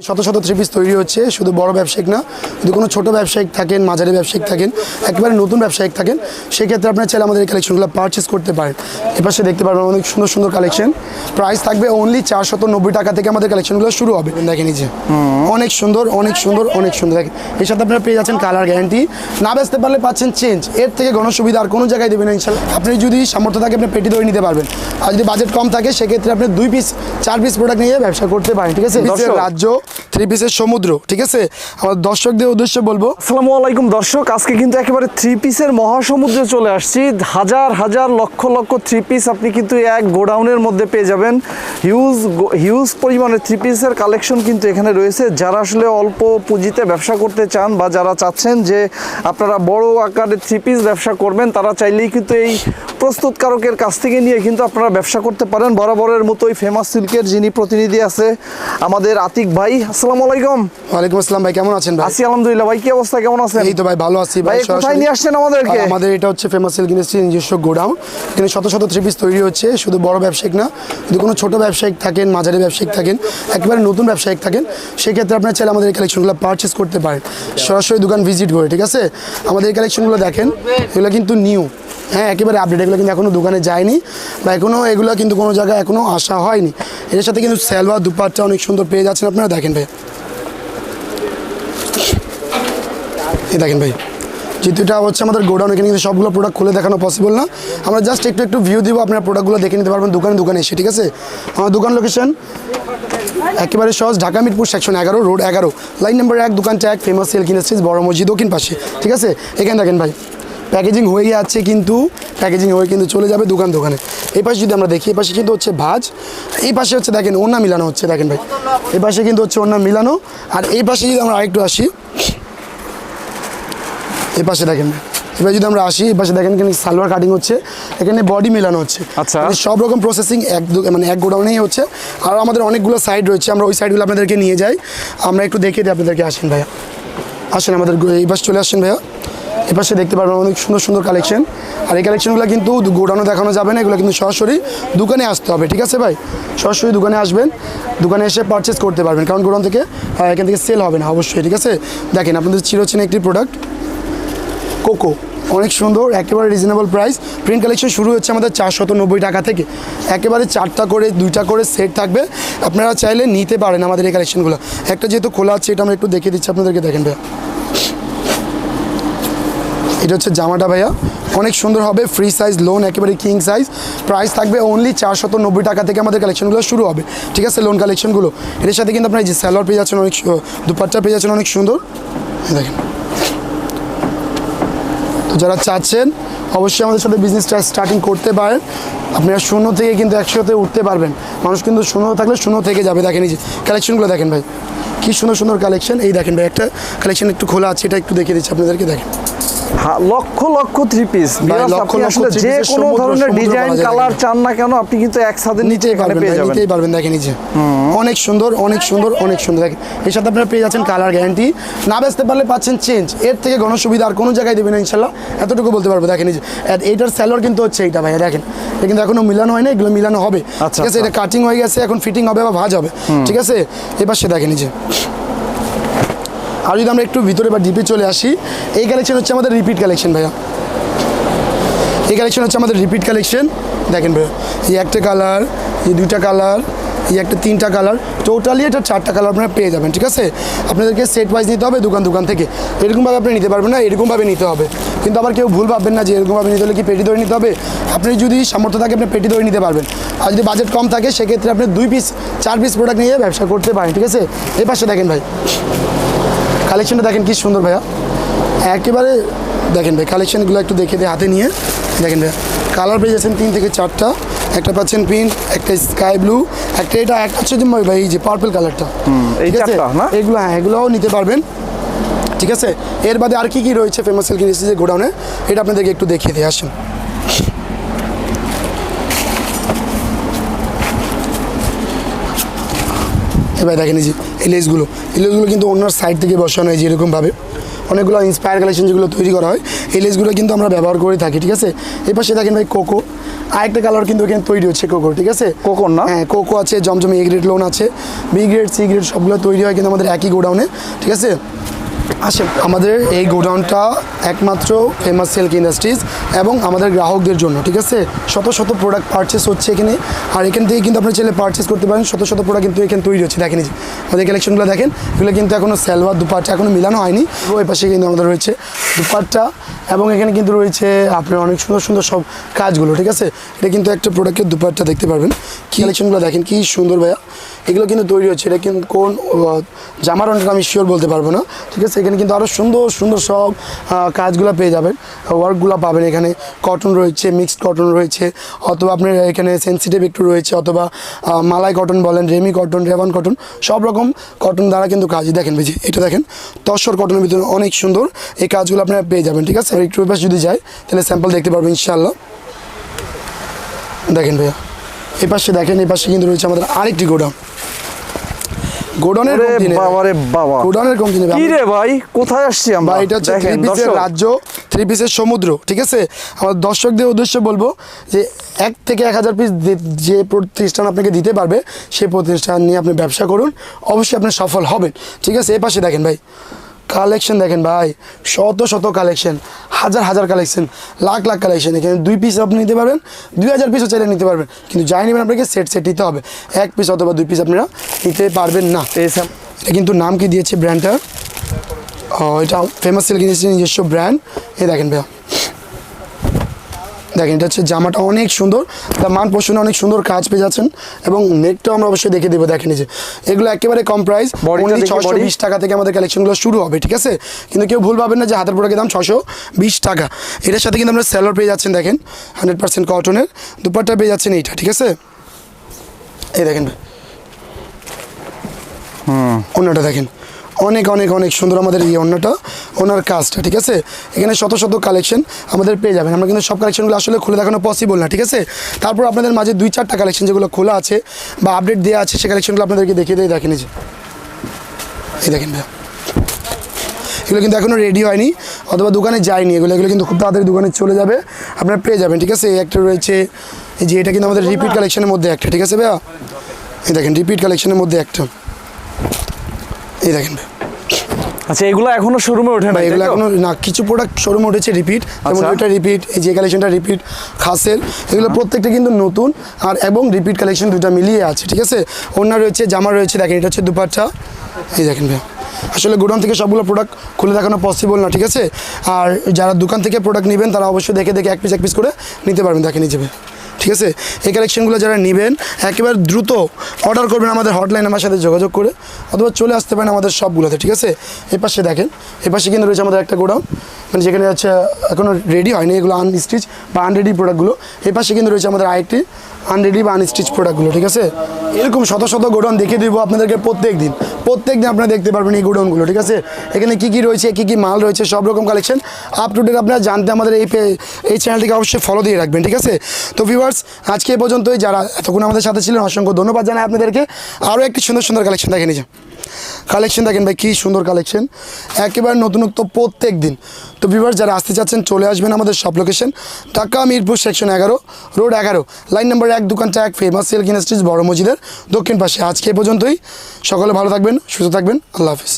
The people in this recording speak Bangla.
শত শত থ্রি পিস তৈরি হচ্ছে, শুধু বড় ব্যবসায়িক না, যদি কোনো ছোটো ব্যবসায়িক থাকেন, মাঝারি ব্যবসায়িক থাকেন, একেবারে নতুন ব্যবসায়িক থাকেন, সেক্ষেত্রে আপনার চাইলে আমাদের এই কালেকশনগুলো পারচেস করতে পারেন। এপাশে দেখতে পারবেন অনেক সুন্দর সুন্দর কালেকশন, প্রাইস থাকবে অনলি 490 টাকা থেকে আমাদের কালেকশনগুলো শুরু হবে। দেখেন এই যে অনেক সুন্দর অনেক সুন্দর অনেক সুন্দর, দেখেন এর সাথে আপনারা পেয়ে যাচ্ছেন কালার গ্যারান্টি, না বেচতে পারলে পাচ্ছেন চেঞ্জ, এর থেকে গণসুবিধা আর কোনো জায়গায় দেবেন না ইনশাল্লাহ। আপনি যদি সামর্থ্য থাকে আপনি পেটি ধরে নিতে পারবেন, আর যদি বাজেট কম থাকে সেক্ষেত্রে আপনি 2 পিস 4 পিস প্রোডাক্ট নিয়ে ব্যবসা করতে পারেন। ঠিক আছে, রাজ্য থ্রি পিসের সমুদ্র। ঠিক আছে, আমার দর্শকদের উদ্দেশ্যে বলবো, আসসালামু আলাইকুম দর্শক, আজকে কিন্তু একেবারে থ্রি পিসের মহাসমুদ্রে চলে আসছি। হাজার হাজার লক্ষ লক্ষ থ্রি পিস আপনি কিন্তু এক গোডাউনের মধ্যে পেয়ে যাবেন। হিউজ পরিমাণে থ্রি পিসের কালেকশন কিন্তু এখানে রয়েছে। যারা আসলে অল্প পুঁজিতে ব্যবসা করতে চান বা যারা চাচ্ছেন যে আপনারা বড় আকারে থ্রি পিস ব্যবসা করবেন, তারা চাইলেই কিন্তু এই প্রস্তুতকারকের কাছ থেকে নিয়ে কিন্তু আপনারা ব্যবসা করতে পারেন। বরাবরের মতোই ফেমাস সিল্কের যিনি প্রতিনিধি আছে আমাদের আতিক ভাই। আসসালামু আলাইকুম। ওয়ালাইকুম আসসালাম ভাই, কেমন আছেন? আছি আলহামদুলিল্লাহ। ভাই কি অবস্থা, কেমন আছেন? এই তো ভাই ভালো আছি ভাই। কোথায় নিয়ে আসছেন আমাদেরকে? আমাদের এটা হচ্ছে ফেমাস সিল্ক ইন্ডাস্ট্রির নিজস্ব গোডাউন, এখানে শত শত থ্রি পিস তৈরি হচ্ছে, শুধু বড় ব্যবসায়িক না, যদি কোনো ছোটো ব্যবসায়িক থাকেন, মাঝারি ব্যবসায়িক থাকেন, একেবারে নতুন ব্যবসায়িক থাকেন, সেক্ষেত্রে আপনার চাইলে আমাদের এই কালেকশনগুলো পারচেস করতে পারেন সরাসরি দোকান ভিজিট করে। ঠিক আছে, আমাদের এই কালেকশনগুলো দেখেন, এগুলো কিন্তু নিউ, হ্যাঁ একেবারে আপডেট, এগুলো কিন্তু এখনও দোকানে যায়নি বা এখনও এগুলো কিন্তু কোনো জায়গায় এখনও আসা হয়নি। এর সাথে কিন্তু সালোয়ার দুপাট্টা অনেক সুন্দর পেয়ে যাচ্ছেন আপনারা। দেখেন ভাই, এই দেখেন ভাই, যেহেতু এটা হচ্ছে আমাদের গোডাউন, এখানে কিন্তু সবগুলো প্রোডাক্ট খুলে দেখানো পসিবল না, আমরা জাস্ট একটু একটু ভিউ দিব, আপনার প্রোডাক্টগুলো দেখে নিতে পারবেন দোকানে এসে। ঠিক আছে, আমার দোকান লোকেশন একেবারে সহজ, Dhaka Mirpur section 11, road 11, line number 1, দোকানটা 1, ফেমাস সিল্ক ইন্ডাস্ট্রিজ, বড় মসজিদ দক্ষিণ পাশে। ঠিক আছে, এখানে দেখেন ভাই প্যাকেজিং হয়ে যাচ্ছে, কিন্তু প্যাকেজিং হয়ে কিন্তু চলে যাবে দোকানে। এই পাশে যদি আমরা দেখি, এই পাশে কিন্তু হচ্ছে ভাঁজ, এই পাশে হচ্ছে দেখেন ওড়না মিলানো হচ্ছে। দেখেন ভাই, এই পাশে কিন্তু হচ্ছে ওড়না মিলানো, আর এই পাশে যদি আমরা আরেকটু আসি, এই পাশে দেখেন, এবার যদি আমরা আসি, এই পাশে দেখেন এখানে সালোয়ার কাটিং হচ্ছে, এখানে বডি মেলানো হচ্ছে। আচ্ছা, সব রকম প্রসেসিং এক গোডাউনেই হচ্ছে। আর আমাদের অনেকগুলো সাইড রয়েছে, আমরা ওই সাইডগুলো আপনাদেরকে নিয়ে যাই, আমরা একটু দেখিয়ে দিই আপনাদেরকে। আসেন ভাইয়া, আসেন আমাদের এই পাশে চলে আসেন ভাইয়া। এই পাশে দেখতে পারবেন অনেক সুন্দর সুন্দর কালেকশন, আর এই কালেকশনগুলো কিন্তু গোডাউনে দেখানো যাবে না, এগুলো কিন্তু সরাসরি দোকানে আসতে হবে। ঠিক আছে ভাই, সরাসরি দোকানে আসবেন, দোকানে এসে পারচেস করতে পারবেন, কারণ গোডাউন থেকে এখান থেকে সেল হবে না অবশ্যই। ঠিক আছে, দেখেন আপনাদের চিরচেনা একটি প্রোডাক্ট কোকো, অনেক সুন্দর, একেবারে রিজনেবল প্রাইস। প্রিন্ট কালেকশন শুরু হচ্ছে আমাদের 490 টাকা থেকে, একেবারে 4টা করে 2টা করে সেট থাকবে, আপনারা চাইলে নিতে পারেন আমাদের এই কালেকশনগুলো। একটা যেহেতু খোলা আছে, এটা আমরা একটু দেখিয়ে দিচ্ছি আপনাদেরকে। দেখেন ভাইয়া, এটা হচ্ছে জামাটা ভাইয়া, অনেক সুন্দর হবে, ফ্রি সাইজ লোন, একেবারে কিং সাইজ, প্রাইস থাকবে অনলি 490 টাকা থেকে আমাদের কালেকশনগুলো শুরু হবে। ঠিক আছে, লোন কালেকশনগুলো, এর সাথে কিন্তু আপনার এই যে সালোয়ার পেয়ে যাচ্ছেন, অনেক দুপাট্টা পেয়ে যাচ্ছেন অনেক সুন্দর। দেখেন, তো যারা চাচ্ছেন অবশ্যই আমাদের সাথে বিজনেসটা স্টার্টিং করতে পারেন, আপনারা 0 থেকে কিন্তু 100-তে উঠতে পারবেন। মানুষ কিন্তু 0 থাকলে 0 থেকে যাবে। দেখেন এই যে কালেকশনগুলো দেখেন ভাই, কি সুন্দর সুন্দর কালেকশন। এই দেখেন ভাই, একটা কালেকশন একটু খোলা আছে, এটা একটু দেখিয়ে দিচ্ছি আপনাদেরকে। দেখেন লক্ষ লক্ষ থ্রি পিস, যে কোনো ধরনের ডিজাইন কালার চান না কেন আপনি কিন্তু একসাথে নিতেই পারবেন। দেখেন এই যে অনেক সুন্দর অনেক সুন্দর অনেক সুন্দর, দেখেন এর সাথে আপনারা পেয়ে যাচ্ছেন কালার গ্যারান্টি, না বেচতে পারলে পাচ্ছেন চেঞ্জ, এর থেকে গণসুবিধা আর কোনো জায়গায় দেবেন না ইনশাল্লাহ, এতটুকু বলতে পারবো। দেখেন এই যে এইটার সালোয়ার কিন্তু হচ্ছে এইটা ভাইয়া, দেখেন এটা কিন্তু এখনো মিলানো হয় না, এগুলো মিলানো হবে। ঠিক আছে, এটা কাটিং হয়ে গেছে, এখন ফিটিং হবে বা ভাঁজ হবে। ঠিক আছে, এবার সে দেখেন এই যে, আর যদি আমরা একটু ভিতরে বা ডিপে চলে আসি, এই কালেকশন হচ্ছে আমাদের রিপিট কালেকশন ভাইয়া, এই কালেকশন হচ্ছে আমাদের রিপিট কালেকশন। দেখেন ভাইয়া, এই একটা কালার, এই 2টা কালার, এই একটা 3টা কালার, টোটালি এটা 4টা কালার আপনারা পেয়ে যাবেন। ঠিক আছে, আপনাদেরকে সেট ওয়াইজ নিতে হবে দোকান থেকে, এরকমভাবে আপনি নিতে পারবেন না, এরকমভাবে নিতে হবে। কিন্তু আবার কেউ ভুল ভাববেন না যে এরকমভাবে নিতে হলে কি পেটি ধরে নিতে হবে, আপনি যদি সামর্থ্য থাকে আপনি পেটি ধরে নিতে পারবেন, আর যদি বাজেট কম থাকে সেক্ষেত্রে আপনি 2 পিস 4 পিস প্রোডাক্ট নিয়ে ব্যবসা করতে পারেন। ঠিক আছে, এই পাশে দেখেন ভাই, কালেকশনটা দেখেন কি সুন্দর ভাইয়া, একেবারে দেখেন ভাই, কালেকশনগুলো একটু দেখে দিয়ে হাতে নিয়ে দেখেন ভাইয়া, কালার পেয়ে যাচ্ছেন 3 থেকে 4টা, একটা পাচ্ছেন পিঙ্ক, একটা স্কাই ব্লু, একটা এটা একটা হচ্ছে ভাই এই যে পার্পল কালারটা। ঠিক আছে, এগুলো হ্যাঁ এগুলোও নিতে পারবেন। ঠিক আছে, এর বাদে আর কি রয়েছে ফেমাস সিল্ক ইন্ডাস্ট্রিজের গোডাউনে, এটা আপনাদেরকে একটু দেখিয়ে দিয়ে আসুন। এবার দেখেন এই যে এই লেসগুলো কিন্তু অন্যার সাইড থেকে বসানো হয়, যেরকমভাবে অনেকগুলো ইন্সপায়ার কালেকশন যেগুলো তৈরি করা হয়, এই লেসগুলো কিন্তু আমরা ব্যবহার করে থাকি। ঠিক আছে, এই পাশে দেখেন ভাই কোকো, আরেকটা কালার কিন্তু এখানে তৈরি হচ্ছে কোকো, ঠিক আছে? কোকোর না? হ্যাঁ, কোকো আছে, জমজম এ গ্রেড লোন আছে, বি গ্রেড সি গ্রেড সবগুলো তৈরি হয় কিন্তু আমাদের একই গোডাউনে, ঠিক আছে? আসেন, আমাদের এই গোডাউনটা একমাত্র ফেমাস সিল্ক ইন্ডাস্ট্রিজ এবং আমাদের গ্রাহকদের জন্য, ঠিক আছে? শত শত প্রোডাক্ট পারচেস হচ্ছে এখানে, আর এখান থেকে কিন্তু আপনি চাইলে পারচেস করতে পারেন। শত শত প্রোডাক্ট কিন্তু এখানে তৈরি হচ্ছে, দেখেন এই যে আমাদের কালেকশনগুলো দেখেন, এগুলো কিন্তু এখনও সালোয়ার দুপাট্টা এখনও মিলানো হয়নি। ওই পাশে কিন্তু আমাদের রয়েছে দুপাট্টা এবং এখানে কিন্তু রয়েছে আপনার অনেক সুন্দর সুন্দর সব কাজগুলো, ঠিক আছে? এটা কিন্তু একটা প্রোডাক্টের দুপাট্টা দেখতে পারবেন, কি কালেকশনগুলো দেখেন কি সুন্দর ভাইয়া, এগুলো কিন্তু তৈরি হচ্ছে। এটা কিন্তু কোন জামার অনেকটা আমি শিওর বলতে পারবো না, ঠিক আছে? এখানে কিন্তু আরও সুন্দর সুন্দর সব কাজগুলো পেয়ে যাবেন, ওয়ার্কগুলো পাবেন। এখানে কটন রয়েছে, মিক্সড কটন রয়েছে, অথবা আপনার এখানে সেন্সিটিভ একটু রয়েছে, অথবা মালাই কটন বলেন, রেমি কটন, রেভান কটন, সব রকম কটন দ্বারা কিন্তু কাজ। দেখেন ভাই, এটা দেখেন তসর কটনের ভিতরে অনেক সুন্দর এই কাজগুলো আপনারা পেয়ে যাবেন, ঠিক আছে? একটু পাশে যদি যায় তাহলে স্যাম্পল দেখতে পারবেন ইনশাআল্লাহ। দেখেন ভাইয়া, এই পাশে দেখেন, এই পাশে কিন্তু রয়েছে আমাদের আরেকটি গোডাউন। গোডাউনের বাবারে বাবা, গোডাউনের কম কিনে কি রে ভাই, কোথায় আসছি আমরা? এটা হচ্ছে থ্রি দেখেন পিসের দর্শক, রাজ্য, থ্রি পিসের সমুদ্র, ঠিক আছে? আমার দর্শকদের উদ্দেশ্যে বলবো যে 1 থেকে 1000 পিস যে প্রতিষ্ঠান আপনাকে দিতে পারবে সেই প্রতিষ্ঠান নিয়ে আপনি ব্যবসা করুন, অবশ্যই আপনি সফল হবেন, ঠিক আছে? এই পাশে দেখেন ভাই, কালেকশন দেখেন ভাই, শত শত কালেকশন, হাজার হাজার কালেকশন, লাখ লাখ কালেকশন। এখানে 2 পিস আপনি নিতে পারবেন, 2000 পিসও চাইলে নিতে পারবেন, কিন্তু যাই নেবেন আপনাকে সেট সেট নিতে হবে। 1 পিস অথবা 2 পিস আপনারা নিতে পারবেন না। এটা কিন্তু নাম কি দিয়েছে ব্র্যান্ডটা, এটা ফেমাস সিল্ক ইন্ডাস্ট্রির নিজস্ব ব্র্যান্ড। এই দেখেন ভাইয়া, দেখেন এটা হচ্ছে জামাটা অনেক সুন্দর, তার মান পোষণে অনেক সুন্দর কাজ পেয়ে যাচ্ছেন, এবং নেকটাও আমরা অবশ্যই দেখে দেবো। দেখেন এই যে এগুলো একেবারে কম প্রাইস, অনলি 620 টাকা থেকে আমাদের কালেকশনগুলো শুরু হবে, ঠিক আছে? কিন্তু কেউ ভুল ভাবেন না যে হাতের প্রোডাক্টের দাম 620 টাকা। এটার সাথে কিন্তু আমরা স্যালোয়ার পেয়ে যাচ্ছেন, দেখেন 100% কটনের, দুপাট্টা পেয়ে যাচ্ছেন এইটা, ঠিক আছে? এই দেখেন অন্যটা দেখেন, অনেক অনেক অনেক সুন্দর আমাদের এই অন্যটা, ওনার কাজটা, ঠিক আছে? এখানে শত শত কালেকশন আমাদের পেয়ে যাবেন। আমরা কিন্তু সব কালেকশনগুলো আসলে খুলে দেখানো পসিবল না, ঠিক আছে? তারপর আপনাদের মাঝে 2-4টা কালেকশন যেগুলো খোলা আছে বা আপডেট দেওয়া আছে, সেই কালেকশনগুলো আপনাদেরকে দেখিয়ে দিয়ে দেখেন। এই দেখেন ভাই, এগুলো কিন্তু এখনও রেডি হয়নি অথবা দোকানে যায়নি, এগুলো কিন্তু খুব তাড়াতাড়ি দোকানে চলে যাবে, আপনারা পেয়ে যাবেন, ঠিক আছে? এই একটা রয়েছে, এই যে এটা কিন্তু আমাদের রিপিট কালেকশনের মধ্যে একটা, ঠিক আছে ভাইয়া? এই দেখেন রিপিট কালেকশনের মধ্যে একটা, এই দেখেন ভাই। আচ্ছা, এগুলো এখনো শোরুমে ওঠে না? এগুলো এখনো না, কিছু প্রোডাক্ট শোরুমে উঠেছে রিপিট, যেমন এটা রিপিট, এই যে কালেকশনটা রিপিট, খাসের, এগুলো প্রত্যেকটা কিন্তু নতুন আর এবং রিপিট কালেকশন দুটো মিলিয়ে আছে, ঠিক আছে? ওড়না রয়েছে, জামা রয়েছে, দেখেন এটা হচ্ছে দুপাট্টা। এই দেখেন ভাই, আসলে গোডাউন থেকে সবগুলো প্রোডাক্ট খুলে দেখানো পসিবল না, ঠিক আছে? আর যারা দোকান থেকে প্রোডাক্ট নেবেন তারা অবশ্যই দেখে দেখে এক পিস করে নিতে পারবেন, দেখে নিয়ে যাবে, ঠিক আছে? এই কালেকশনগুলো যারা নেবেন একেবারে দ্রুত অর্ডার করবেন আমাদের হটলাইন আমার সাথে যোগাযোগ করে, অথবা চলে আসতে পারেন আমাদের সবগুলোতে, ঠিক আছে? এই পাশে দেখেন, এই পাশে কিন্তু রয়েছে আমাদের একটা গোডাউন, মানে যেখানে হচ্ছে এখনও রেডি হয়নি এগুলো আনস্টিচ বা আনরেডি প্রোডাক্টগুলো। এই পাশে কিন্তু রয়েছে আমাদের আরেকটি আনরেডি বা আনস্টিচ প্রোডাক্টগুলো, ঠিক আছে? এরকম শত শত গোডাউন দেখিয়ে দেবো আপনাদেরকে প্রত্যেক দিন আপনারা দেখতে পারবেন এই গোডাউনগুলো, ঠিক আছে? এখানে কী কী রয়েছে, কী কী মাল রয়েছে, সব রকম কালেকশন আপ টু ডেট আপনারা জানতে আমাদের এই চ্যানেলটিকে অবশ্যই ফলো দিয়ে রাখবেন, ঠিক আছে? তো ভিউয়ার্স, আজকে এ পর্যন্তই। যারা এতক্ষণ আমাদের সাথে ছিলেন অসংখ্য ধন্যবাদ জানাই আপনাদেরকে। আরও একটি সুন্দর সুন্দর কালেকশন দেখে নিয়ে কালেকশন দেখেন ভাই, কী সুন্দর কালেকশন, একেবারে নতুনত্ব প্রত্যেক দিন। তো ভিউয়ার্স, যারা আসতে চাচ্ছেন চলে আসবেন আমাদের সব location, Dhaka Mirpur section 11 road 11 line number 1, দোকানটা 1, ফেমাস সিল্ক ইন্ডাস্ট্রিজ বড় মসজিদের দক্ষিণ পাশে। আজকে এ পর্যন্তই, সকলে ভালো থাকবেন, সুস্থ থাকবেন, আল্লাহ হাফিজ।